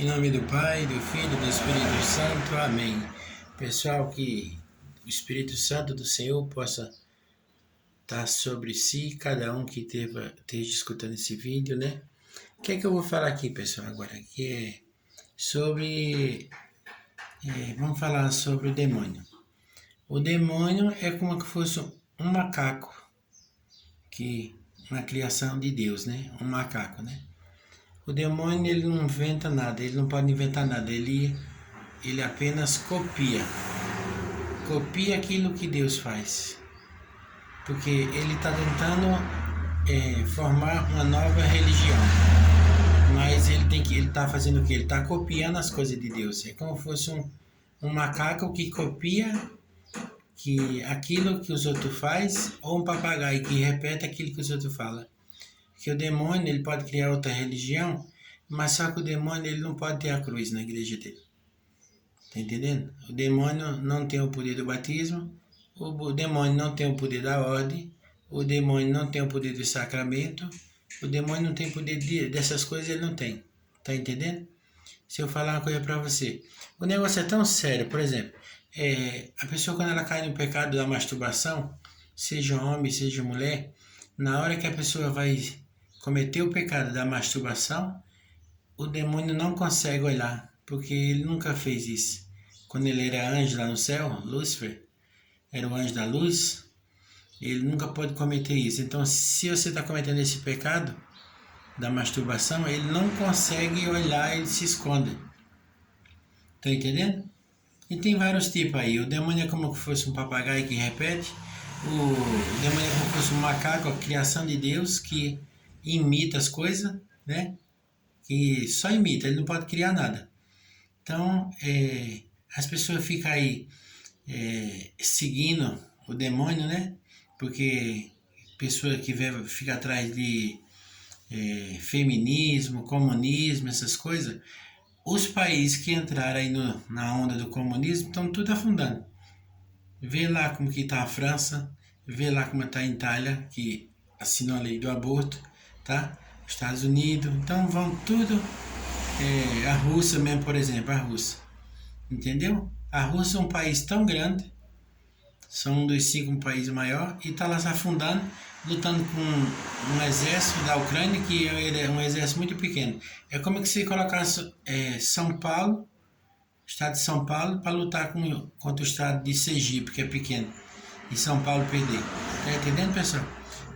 Em nome do Pai, do Filho e do Espírito Santo. Amém. Pessoal, que o Espírito Santo do Senhor possa estar sobre si, cada um que esteja escutando esse vídeo, né? O que é que eu vou falar aqui, pessoal, agora? Que é sobre... vamos falar sobre o demônio. O demônio é como que fosse um macaco, que na criação de Deus, né? Um macaco, né? O demônio, ele não inventa nada, ele não pode inventar nada, ele apenas copia aquilo que Deus faz, porque ele está tentando formar uma nova religião, mas ele está fazendo o que? Ele está copiando as coisas de Deus, é como se fosse um macaco que copia aquilo que os outros fazem, ou um papagaio que repete aquilo que os outros falam. Que o demônio, ele pode criar outra religião, mas só que o demônio, ele não pode ter a cruz na igreja dele. Tá entendendo? O demônio não tem o poder do batismo, o demônio não tem o poder da ordem, o demônio não tem o poder do sacramento, o demônio não tem poder dessas coisas, ele não tem. Tá entendendo? Se eu falar uma coisa pra você, o negócio é tão sério, por exemplo, a pessoa quando ela cai no pecado da masturbação, seja homem, seja mulher, na hora que a pessoa vai cometer o pecado da masturbação, o demônio não consegue olhar, porque ele nunca fez isso. Quando ele era anjo lá no céu, Lúcifer, era o anjo da luz, ele nunca pode cometer isso. Então, se você está cometendo esse pecado da masturbação, ele não consegue olhar, ele se esconde. Tá entendendo? E tem vários tipos aí. O demônio é como se fosse um papagaio que repete. O demônio é como se fosse um macaco, a criação de Deus, que imita as coisas, né? Que só imita, ele não pode criar nada. Então, as pessoas ficam aí seguindo o demônio, né? Porque pessoa que fica atrás de feminismo, comunismo, essas coisas, os países que entraram aí na onda do comunismo estão tudo afundando. Vê lá como que está a França, vê lá como está a Itália, que assinou a lei do aborto, tá? Estados Unidos, então vão tudo, a Rússia mesmo, por exemplo, a Rússia, entendeu? A Rússia é um país tão grande, são um dos 5 países maiores, e está lá se afundando, lutando com um exército da Ucrânia, que é um exército muito pequeno. É como se colocasse São Paulo, estado de São Paulo, para lutar contra o estado de Sergipe, que é pequeno, e São Paulo perder. Tá entendendo, pessoal?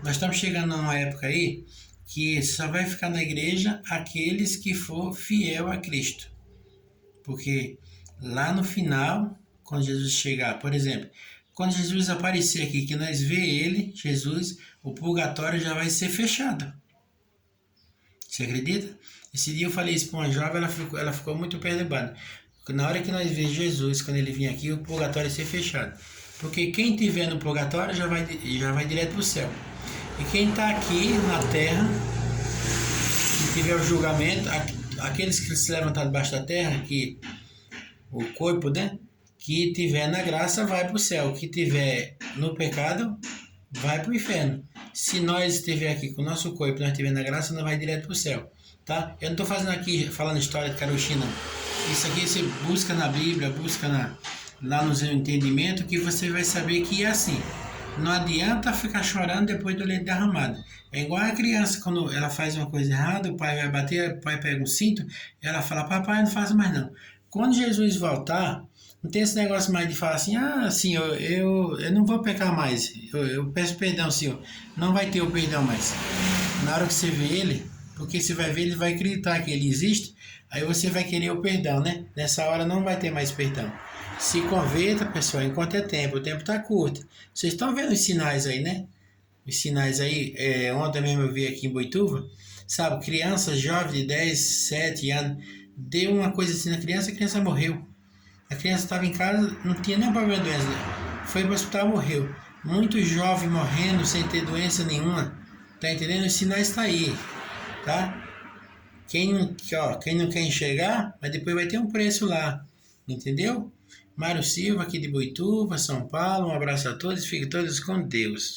Nós estamos chegando numa época aí que só vai ficar na igreja aqueles que for fiel a Cristo. Porque lá no final, quando Jesus chegar, por exemplo, quando Jesus aparecer aqui, que nós vê ele, Jesus, o purgatório já vai ser fechado. Você acredita? Esse dia eu falei isso para uma jovem, ela ficou muito perturbada. Na hora que nós vê Jesus, quando ele vir aqui, o purgatório vai ser fechado. Porque quem estiver no purgatório já vai direto para o céu. E quem está aqui na terra, que tiver o julgamento, aqueles que se levantaram debaixo da terra, que o corpo, né? Que tiver na graça vai para o céu. Que tiver no pecado vai para o inferno. Se nós estiver aqui com o nosso corpo, nós estiver na graça, nós vai direto para o céu. Tá? Eu não estou fazendo aqui, falando história de carochinha, não. Isso aqui você busca na Bíblia, busca lá no seu entendimento, que você vai saber que é assim. Não adianta ficar chorando depois do leite derramado. É igual a criança, quando ela faz uma coisa errada, o pai vai bater, o pai pega um cinto, ela fala, papai, não faça mais não. Quando Jesus voltar, não tem esse negócio mais de falar assim, Senhor, eu não vou pecar mais, eu peço perdão, Senhor. Não vai ter o perdão mais. Na hora que você vê ele, porque você vai ver, ele vai acreditar que ele existe, aí você vai querer o perdão, né? Nessa hora não vai ter mais perdão. Se converta, pessoal, enquanto é tempo. O tempo está curto. Vocês estão vendo os sinais aí, né? Os sinais aí. Ontem mesmo eu vi aqui em Boituva. Sabe, criança jovem de 10, 7 anos. Deu uma coisa assim na criança, a criança morreu. A criança estava em casa, não tinha nenhum problema de doença. Foi para o hospital, morreu. Muito jovem morrendo sem ter doença nenhuma. Tá entendendo? Os sinais estão aí. Tá? Quem não quer enxergar, mas depois vai ter um preço lá. Entendeu? Mário Silva, aqui de Boituva, São Paulo. Um abraço a todos. Fiquem todos com Deus.